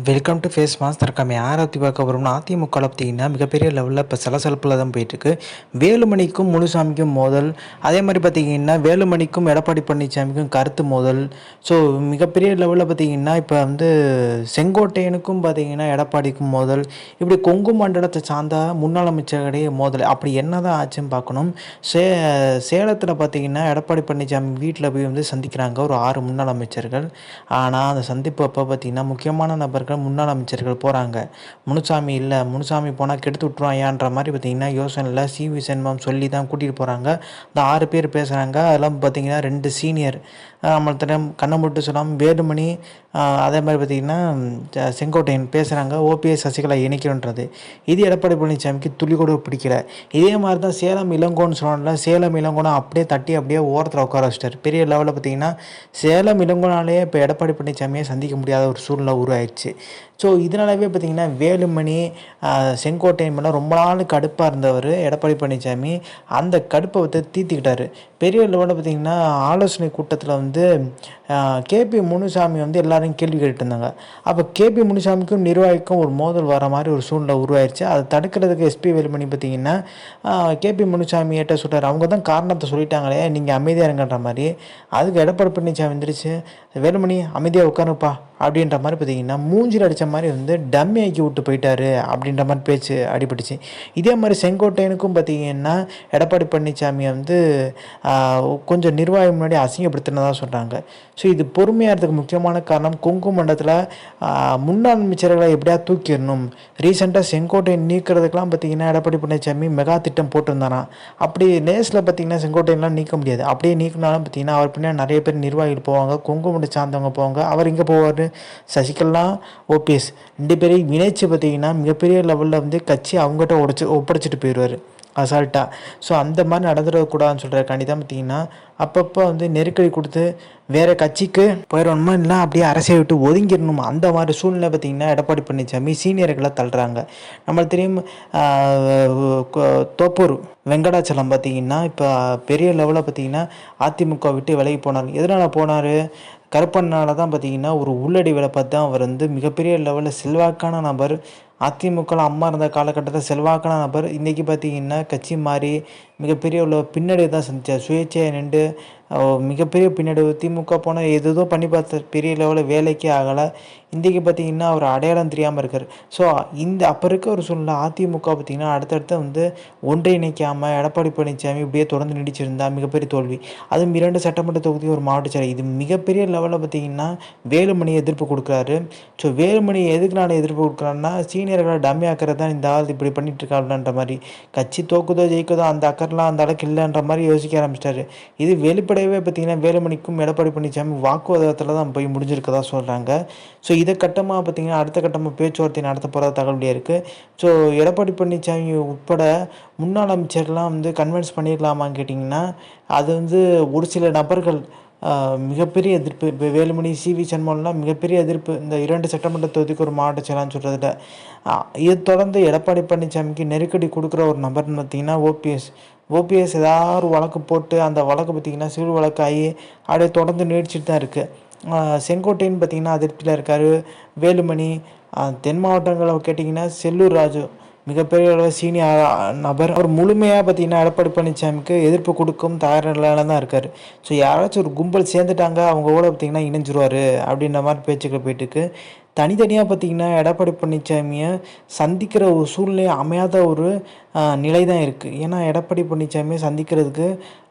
Welcome to face mass தற்காம யாரை பற்றி பார்க்க போகிறோம்னா அதிமுக பார்த்தீங்கன்னா மிகப்பெரிய லெவலில் இப்போ சலசலப்பில் தான் போயிட்டுருக்கு. வேலுமணிக்கும் முனுசாமிக்கும் மோதல், அதே மாதிரி பார்த்தீங்கன்னா வேலுமணிக்கும் எடப்பாடி பழனிசாமிக்கும் கருத்து மோதல். ஸோ மிகப்பெரிய லெவலில் பார்த்தீங்கன்னா இப்போ செங்கோட்டையனுக்கும் பார்த்தீங்கன்னா எடப்பாடிக்கும் மோதல். இப்படி கொங்கு மண்டலத்தை சார்ந்த முன்னாள் அமைச்சர்களிடையே மோதல். அப்படி என்ன தான் ஆச்சுன்னு பார்க்கணும். சேலத்தில் பார்த்தீங்கன்னா எடப்பாடி பழனிசாமி வீட்டில் போய் சந்திக்கிறாங்க ஒரு 6 முன்னாள் அமைச்சர்கள். ஆனால் அந்த சந்திப்பு அப்போ பார்த்தீங்கன்னா முக்கியமான நபர்கள் முன்னாள் அமைச்சர்கள் போகிறாங்க. முனுசாமி இல்லை, முனுசாமி போனால் கெடுத்து விட்ருவாயான்ற மாதிரி பார்த்தீங்கன்னா யோசனையில் சிவி சண்முகம் சொல்லி தான் கூட்டிகிட்டு போகிறாங்க. அந்த 6 பேர் பேசுகிறாங்க. அதெல்லாம் பார்த்தீங்கன்னா 2 சீனியர் நம்மள்கிட்ட கண்ணை மட்டும் சொல்லாமல் வேலுமணி, அதே மாதிரி பார்த்திங்கன்னா செங்கோட்டையன் பேசுகிறாங்க. ஓபிஎஸ் சசிகலா இணைக்கணுன்றது. இது எடப்பாடி பழனிசாமிக்கு துளி கூட பிடிக்கல. இதே மாதிரி தான் சேலம் இளங்கோன்னு சொன்னால சேலம் இளங்கோனை அப்படியே தட்டி அப்படியே ஓரத்தில் உட்கார வச்சிட்டார். பெரிய லெவலில் பார்த்திங்கன்னா சேலம் இளங்கோனாலே இப்போ எடப்பாடி பழனிசாமியை சந்திக்க முடியாத ஒரு சூழ்நிலை உருவாயிடுச்சு. ஸோ இதனாலவே பார்த்திங்கன்னா வேலுமணி, செங்கோட்டையன் மேலே ரொம்ப நாள் கடுப்பாக இருந்தவர் எடப்பாடி பழனிசாமி அந்த கடுப்பை தீர்த்திக்கிட்டார். பெரிய லெவலில் பார்த்திங்கன்னா ஆலோசனை கூட்டத்தில் கேபி முனுசாமி எல்லாரையும் கேள்வி கேட்டுட்டு இருந்தாங்க. அப்போ கேபி முனுசாமிக்கும் நிர்வாகிக்கும் ஒரு மோதல் வர மாதிரி ஒரு சூழ்நிலை உருவாயிருச்சு. அதை தடுக்கிறதுக்கு எஸ்பி வேலுமணி பார்த்திங்கன்னா கேபி முனுசாமி ஏட்ட சொல்கிறார். அவங்க தான் காரணத்தை சொல்லிட்டாங்களே, நீங்கள் அமைதியாக இருங்கன்ற மாதிரி. அதுக்கு எடப்பாடி பழனிசாமி வந்துருச்சு, வேலுமணி அமைதியாக உட்காருப்பா அப்படின்ற மாதிரி பார்த்திங்கன்னா மூஞ்சில் அடித்த மாதிரி டம்மி ஆக்கி விட்டு போயிட்டாரு அப்படின்ற மாதிரி பேச்சு அடிபட்டுச்சு. இதே மாதிரி செங்கோட்டையனுக்கும் பார்த்திங்கன்னா எடப்பாடி பழனிசாமியை கொஞ்சம் நிர்வாகம் முன்னாடி அசிங்கப்படுத்தினதாக சொல்கிறாங்க. ஸோ இது பொறுமையாகிறதுக்கு முக்கியமான காரணம் கொங்கு மண்டலத்தில் முன்னாள் அமைச்சர்களை எப்படியா தூக்கிடணும். ரீசெண்டாக செங்கோட்டையன் நீக்கிறதுக்கெலாம் பார்த்திங்கன்னா எடப்பாடி பழனிசாமி மெகா திட்டம் போட்டிருந்தாராம். அப்படி லேஸில் பார்த்திங்கன்னா செங்கோட்டையன்லாம் நீக்க முடியாது. அப்படியே நீக்கினாலும் பார்த்திங்கன்னா அவர் பின்னாடி நிறைய பேர் நிர்வாகிகள் போவாங்க, கொங்கு மண்டலம் சார்ந்தவங்க போவாங்க. அவர் இங்கே போவார், சசிகலா ஓபிஎஸ் 2 பேரையும் இணைச்சு பார்த்திங்கன்னா மிகப்பெரிய லெவலில் கட்சி அவங்ககிட்ட ஒப்படைச்சிட்டு போயிடுவார் அசால்ட்டாக. ஸோ அந்த மாதிரி நடந்துடக்கூடாதுன்னு சொல்கிறக்காண்டி தான் பார்த்திங்கன்னா அப்பப்போ நெருக்கடி கொடுத்து வேறு கட்சிக்கு போயிடணுமா, இல்லை அப்படியே அரசியல் விட்டு ஒதுங்கிடணுமா, அந்த மாதிரி சூழ்நிலை பார்த்திங்கன்னா எடப்பாடி பழனிசாமி சீனியர்களை தள்ளுறாங்க. நம்மளுக்கு தெரியும், தோப்பூர் வெங்கடாச்சலம் பார்த்திங்கன்னா இப்போ பெரிய லெவலில் பார்த்திங்கன்னா அதிமுக விட்டு விலகி போனார். எதனால் போனார்? கருப்பண்ணால் தான் பார்த்திங்கன்னா ஒரு உள்ளடி வேலை பார்த்து தான் அவர் மிகப்பெரிய லெவலில் செல்வாக்கான நபர். அதிமுகவில் அம்மா இருந்த காலகட்டத்தில் செல்வாக்கான நபர். இன்றைக்கி பார்த்திங்கன்னா கட்சி மாறி மிகப்பெரிய உள்ள பின்னடைவு தான் சந்தித்தார். சுயேட்சையாக நின்று மிகப்பெரிய பின்னடைவு. திமுக போனால் ஏதோ பண்ணி பார்த்த பெரிய லெவலில் வேலைக்கே ஆகலை. இன்றைக்கி பார்த்திங்கன்னா அவர் அடையாளம் தெரியாமல் இருக்கார். ஸோ அப்போ இருக்க ஒரு சூழ்நிலை அதிமுக பார்த்திங்கன்னா அடுத்தடுத்து ஒன்றிணைக்காமல் எடப்பாடி பழனிசாமி இப்படியே தொடர்ந்து நீடிச்சிருந்தால் மிகப்பெரிய தோல்வி. அதுவும் 2 சட்டமன்ற தொகுதி, ஒரு மாவட்ட செயலர். இது மிகப்பெரிய லெவலில் பார்த்திங்கன்னா வேலுமணி எதிர்ப்பு கொடுக்குறாரு. ஸோ வேலுமணி எதுக்குனால எதிர்ப்பு கொடுக்குறாருன்னா சீனியர்களை டம்மி ஆக்கிறது தான் இந்த ஆள் இப்படி பண்ணிட்டு இருக்காருன்ற மாதிரி. கட்சி தோக்குதோ ஜெயிக்குதோ அந்த அக்கறைலாம் அந்த அளவுக்கு இல்லைன்ற மாதிரி யோசிக்க ஆரம்பிச்சிட்டாரு. இது வெளிப்படையவே பார்த்திங்கன்னா வேலுமணிக்கும் எடப்பாடி பழனிசாமி வாக்குவாதத்தில் தான் போய் முடிஞ்சிருக்கதா சொல்கிறாங்க. ஸோ இதை கட்டமாக பார்த்திங்கன்னா அடுத்த கட்டமாக பேச்சுவார்த்தை நடத்த போகிற தகவலியாக இருக்குது. ஸோ எடப்பாடி பழனிசாமி உட்பட முன்னாள் அமைச்சர்லாம் கன்வின்ஸ் பண்ணிடலாமான்னு கேட்டிங்கன்னா அது ஒரு சில நபர்கள் மிகப்பெரிய எதிர்ப்பு. இப்போ வேலுமணி, சிவி சண்முகம்லாம் மிகப்பெரிய எதிர்ப்பு இந்த 2 சட்டமன்ற தொகுதிக்கு ஒரு மாவட்ட செயலாளர்னு சொல்கிறதுல. இதை தொடர்ந்து எடப்பாடி பழனிசாமிக்கு நெருக்கடி கொடுக்குற ஒரு நபர்னு பார்த்திங்கன்னா ஓபிஎஸ் ஏதாவது ஒரு வழக்கு போட்டு அந்த வழக்கு பார்த்திங்கன்னா சிவில் வழக்காகி அப்படியே தொடர்ந்து நீடிச்சிட்டு தான் இருக்குது. செங்கோட்டையன் பார்த்திங்கன்னா அதிருப்தியில் இருக்கார். வேலுமணி, தென் மாவட்டங்களை கேட்டிங்கன்னா செல்லூர் ராஜு மிகப்பெரிய அளவு சீனியர் நபர். அவர் முழுமையாக பார்த்திங்கன்னா எடப்பாடி பழனிசாமிக்கு எதிர்ப்பு கொடுக்கும் தயார் நிலையில தான் இருக்கார். ஸோ யாராச்சும் ஒரு கும்பல் சேர்ந்துட்டாங்க அவங்க கூட பார்த்திங்கன்னா இணைஞ்சிருவார் அப்படின்ற மாதிரி பேச்சுக்கள் போயிட்டுருக்கு. தனித்தனியாக பார்த்திங்கன்னா எடப்பாடி பழனிசாமியை சந்திக்கிற ஒரு சூழ்நிலை அமையாத ஒரு நிலை தான் இருக்குது. ஏன்னா எடப்பாடி பழனிசாமியை சந்திக்கிறதுக்கு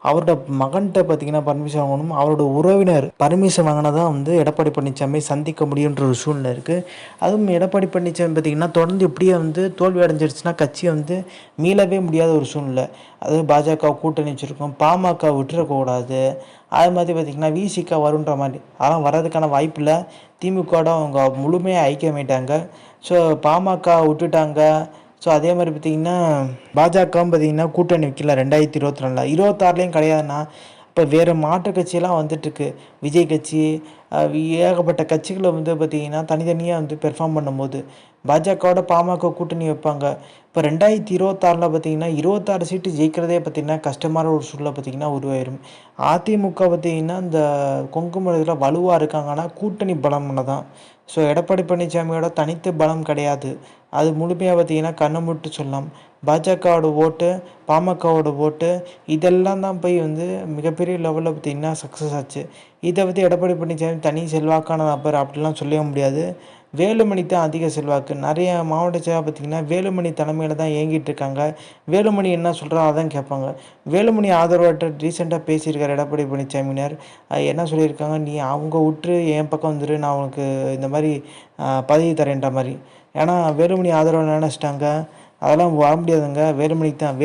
அவரோட மகன்கிட்ட பார்த்திங்கன்னா பர்மிஷன் வாங்கணும். அவரோட உறவினர் பர்மிஷன் வாங்கினா தான் எடப்பாடி பழனிசாமியை சந்திக்க முடியுன்ற ஒரு சூழ்நிலை இருக்குது. அதுவும் எடப்பாடி பழனிசாமி பார்த்திங்கன்னா தொடர்ந்து இப்படியே தோல்வி அடைஞ்சிருச்சுன்னா கட்சி மீளவே முடியாத ஒரு சூழ்நிலை. அதுவும் பாஜக கூட்டணி வச்சுருக்கோம், பாமக விட்டுறக்கூடாது. அது மாதிரி பார்த்திங்கன்னா விசிக வருன்ற மாதிரி அதெல்லாம் வர்றதுக்கான வாய்ப்பு இல்லை. திமுகவோட அவங்க முழுமையாக ஐக்கியமாயிட்டாங்க. ஸோ பாமக விட்டுட்டாங்க. ஸோ அதே மாதிரி பார்த்திங்கன்னா பாஜகவும் பார்த்திங்கன்னா கூட்டணி வைக்கல 2024 26லேயும் கிடையாதுன்னா இப்போ வேறு மாற்று கட்சியெல்லாம் வந்துட்டுருக்கு. விஜய் கட்சி, ஏகப்பட்ட கட்சிகளை பார்த்திங்கன்னா தனித்தனியாக பெர்ஃபார்ம் பண்ணும்போது பாஜகவோட பாமக கூட்டணி வைப்பாங்க. இப்போ 2026 பார்த்திங்கன்னா 26 சீட்டு ஜெயிக்கிறதே பார்த்திங்கன்னா கஷ்டமான ஒரு சூழ்நிலை பார்த்திங்கன்னா உருவாயிரும். அதிமுக பார்த்திங்கன்னா இந்த கொங்கு மண்டலத்தில் வலுவாக இருக்காங்கன்னா கூட்டணி பலம்ல தான். ஸோ எடப்பாடி பழனிசாமியோட தனித்து பலம் கிடையாது. அது முழுமையாக பார்த்தீங்கன்னா கண்ண மூடிட்டு சொல்லலாம். பாஜகவோட ஓட்டு, பாமகவோட ஓட்டு இதெல்லாம் தான் போய் வந்து மிகப்பெரிய லெவலில் பார்த்தீங்கன்னா சக்ஸஸ் ஆச்சு. இதை பற்றி எடப்பாடி பழனிசாமி தனி செல்வாக்கான நபர் அப்படிலாம் சொல்லவே முடியாது. வேலுமணி தான் அதிக செல்வாக்கு. நிறைய மாவட்ட செயலா பார்த்தீங்கன்னா வேலுமணி தலைமையில தான் இயங்கிட்டு இருக்காங்க. வேலுமணி என்ன சொல்றாரோ அதான் கேட்பாங்க. வேலுமணி ஆதரவற்ற ரீசெண்டாக பேசியிருக்காரு எடப்பாடி பழனிசாமியினர். என்ன சொல்லியிருக்காங்க, "நீ அவங்க விட்டுரு, என் பக்கம் வந்துரு, நான் உனக்கு இந்த மாதிரி பதவி தரேன்ற" மாதிரி. ஏன்னா வேலுமணி ஆதரவு நினச்சிட்டாங்க. அதெல்லாம் வர முடியாதுங்க.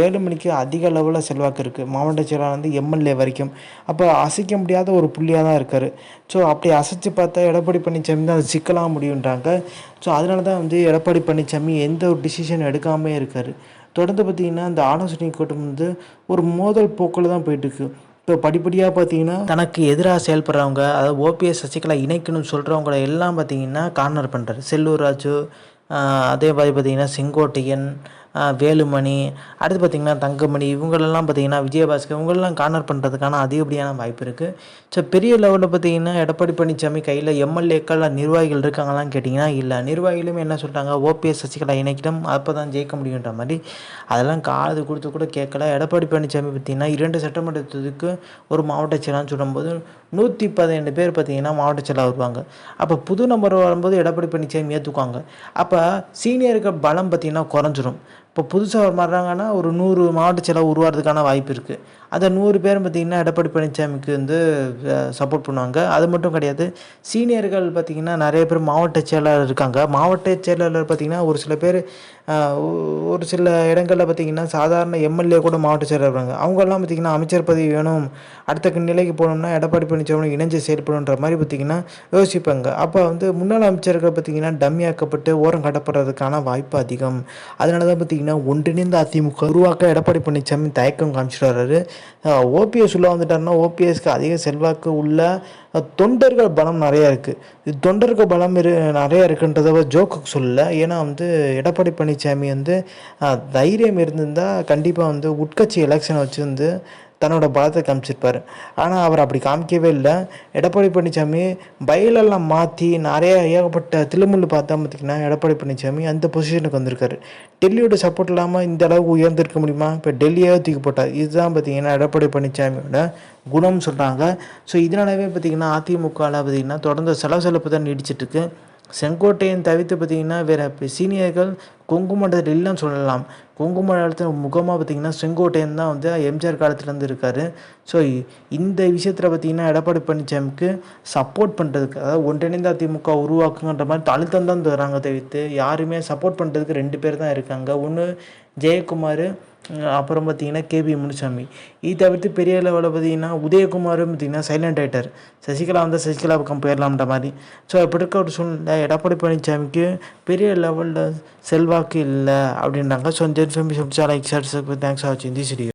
வேலுமணிக்கு அதிக லெவலில் செல்வாக்கு இருக்குது. மாவட்ட செயலாளர்லேருந்து எம்எல்ஏ வரைக்கும். அப்போ அசைக்க முடியாத ஒரு புள்ளியாக தான் இருக்கார். ஸோ அப்படி அசைச்சு பார்த்தா எடப்பாடி பழனிசாமி தான் அது சிக்கலாக முடியுன்றாங்க. ஸோ அதனால தான் வந்து எடப்பாடி பழனிசாமி எந்த ஒரு டிசிஷன் எடுக்காமே இருக்கார். தொடர்ந்து பார்த்திங்கன்னா இந்த ஆலோசனை கூட்டம் வந்து ஒரு மோதல் போக்கில் தான் போயிட்டுருக்கு. இப்போ படிப்படியாக பார்த்தீங்கன்னா தனக்கு எதிராக செயல்படுறவங்க, அதாவது ஓபிஎஸ் சசிகலா இணைக்கணும்னு சொல்கிறவங்கள எல்லாம் பார்த்தீங்கன்னா கார்னர் பண்ணுறாரு. செல்லூர் ராஜு, அதே மாதிரி பார்த்திங்கன்னா செங்கோட்டையன், வேலுமணி, அடுத்து பார்த்திங்கன்னா தங்கமணி, இவங்களெல்லாம் பார்த்திங்கன்னா விஜயபாஸ்கர், இவங்களெல்லாம் கார்னர் பண்ணுறதுக்கான அதிகப்படியான வாய்ப்பு இருக்குது. ஸோ பெரிய லெவலில் பார்த்திங்கன்னா எடப்பாடி பழனிசாமி கையில் எம்எல்ஏக்கள் நிர்வாகிகள் இருக்காங்களான்னு கேட்டிங்கன்னா இல்லை. நிர்வாகிகளும் என்ன சொல்கிறாங்க, ஓபிஎஸ் சசிகலா இணைக்கிடம் அப்போ தான் ஜெயிக்க முடியுன்ற மாதிரி. அதெல்லாம் காது கொடுத்து கூட கேட்கல. எடப்பாடி பழனிசாமி பார்த்திங்கன்னா 2 சட்டமன்ற தொகுதிக்கு ஒரு மாவட்ட செயலாளர்னு சொல்லும்போது 112 பேர் பார்த்திங்கன்னா மாவட்ட செயலாளர் வருவாங்க. அப்போ புது நம்பர் வரும்போது எடப்பாடி பழனிசாமி ஏற்றுக்குவாங்க. அப்போ சீனியருக்கு பலம் பார்த்திங்கன்னா குறைஞ்சிரும். இப்போ புதுசாக மாறுறாங்கன்னா ஒரு 100 மாவட்ட செயலாளர் உருவாகிறதுக்கான வாய்ப்பு இருக்குது. அந்த 100 பேரும் பார்த்திங்கன்னா எடப்பாடி பழனிசாமிக்கு வந்து சப்போர்ட் பண்ணுவாங்க. அது மட்டும் கிடையாது, சீனியர்கள் பார்த்திங்கன்னா நிறைய பேர் மாவட்ட செயலாளர் இருக்காங்க. மாவட்ட செயலாளர் பார்த்திங்கன்னா ஒரு சில பேர் ஒரு சில இடங்களில் பார்த்திங்கன்னா சாதாரண எம்எல்ஏ கூட மாவட்ட செயலாளர் இருக்காங்க. அவங்கெல்லாம் பார்த்திங்கன்னா அமைச்சர் பதவி வேணும், அடுத்த நிலைக்கு போகணும்னா எடப்பாடி பழனிசாமி இணைஞ்சு செயல்படுன்ற மாதிரி பார்த்திங்கன்னா யோசிப்பாங்க. அப்போ வந்து முன்னாள் அமைச்சர்கள் பார்த்திங்கன்னா டம்மியாக்கப்பட்டு ஓரம் காட்டப்படுறதுக்கான வாய்ப்பு அதிகம். அதனால தான் பார்த்திங்கன்னா ஒன்றிணைந்த அதிமுக உருவாக்க எடப்பாடி பழனிசாமி தயக்கம் காமிச்சிட்டு வர்றாரு. ஓபிஎஸ் உள்ள வந்துட்டாருன்னா ஓபிஎஸ்க்கு அதிக செல்வாக்கு உள்ள தொண்டர்கள் பலம் நிறையா இருக்குது. இது தொண்டர்கள் பலம் நிறையா இருக்குன்றத ஜோக்கு சொல்லலை. ஏன்னா வந்து எடப்பாடி பழனிசாமி வந்து தைரியம் இருந்திருந்தால் கண்டிப்பாக வந்து உட்கட்சி எலெக்ஷனை வச்சு வந்து தன்னோட பலத்தை காமிச்சிருப்பார். ஆனால் அவர் அப்படி காமிக்கவே இல்லை. எடப்பாடி பழனிசாமி பயிலெல்லாம் மாற்றி நிறைய ஏகப்பட்ட தில்லுமுள்ளு பார்த்தா பார்த்திங்கன்னா எடப்பாடி பழனிசாமி அந்த பொசிஷனுக்கு வந்திருக்காரு. டெல்லியோட சப்போர்ட் இல்லாமல் இந்த அளவுக்கு உயர்ந்திருக்க முடியுமா? இப்போ டெல்லியாக தூக்கி போட்டார். இதுதான் பார்த்திங்கன்னா எடப்பாடி பழனிசாமியோட குணம்னு சொல்கிறாங்க. ஸோ இதனாலவே பார்த்திங்கன்னா அதிமுகவில் பார்த்திங்கன்னா தொடர்ந்து சலசலப்பு தான் நீடிச்சிட்ருக்கு. செங்கோட்டையன் தவிர்த்து பார்த்திங்கன்னா வேறு சீனியர்கள் கொங்கு மண்டலத்தில் இல்லைன்னு சொல்லலாம். கொங்கு மண்டலத்தில் முகமாக பார்த்திங்கன்னா செங்கோட்டையன் தான் வந்து எம்ஜிஆர் காலத்துலேருந்து இருக்கார். ஸோ இந்த விஷயத்தில் பார்த்திங்கன்னா எடப்பாடி பழனிசாமிக்கு சப்போர்ட் பண்ணுறதுக்கு, அதாவது ஒன்றிணைந்த அதிமுக உருவாக்குங்கன்ற மாதிரி அழுத்தம் தான் தராங்க தவிர்த்து யாருமே சப்போர்ட் பண்ணுறதுக்கு 2 பேர் தான் இருக்காங்க. ஒன்று ஜெயக்குமார், அப்புறம் பார்த்திங்கன்னா கேபி முனுசாமி. இது தவிர்த்து பெரிய லெவலில் பார்த்திங்கன்னா உதயகுமாரும் பார்த்திங்கன்னா சைலண்ட் ஆகிட்டார். சசிகலா வந்தால் சசிகலா பக்கம் போயிடலாம்ன்ற மாதிரி. ஸோ அப்படி இருக்க ஒரு சூழ்நிலை எடப்பாடி பழனிசாமிக்கு பெரிய லெவலில் செல்வாக்கு இல்லை அப்படின்றாங்க. ஸோ இந்த information like share, thanks for வாட்சிங் திஸ் வீடியோ.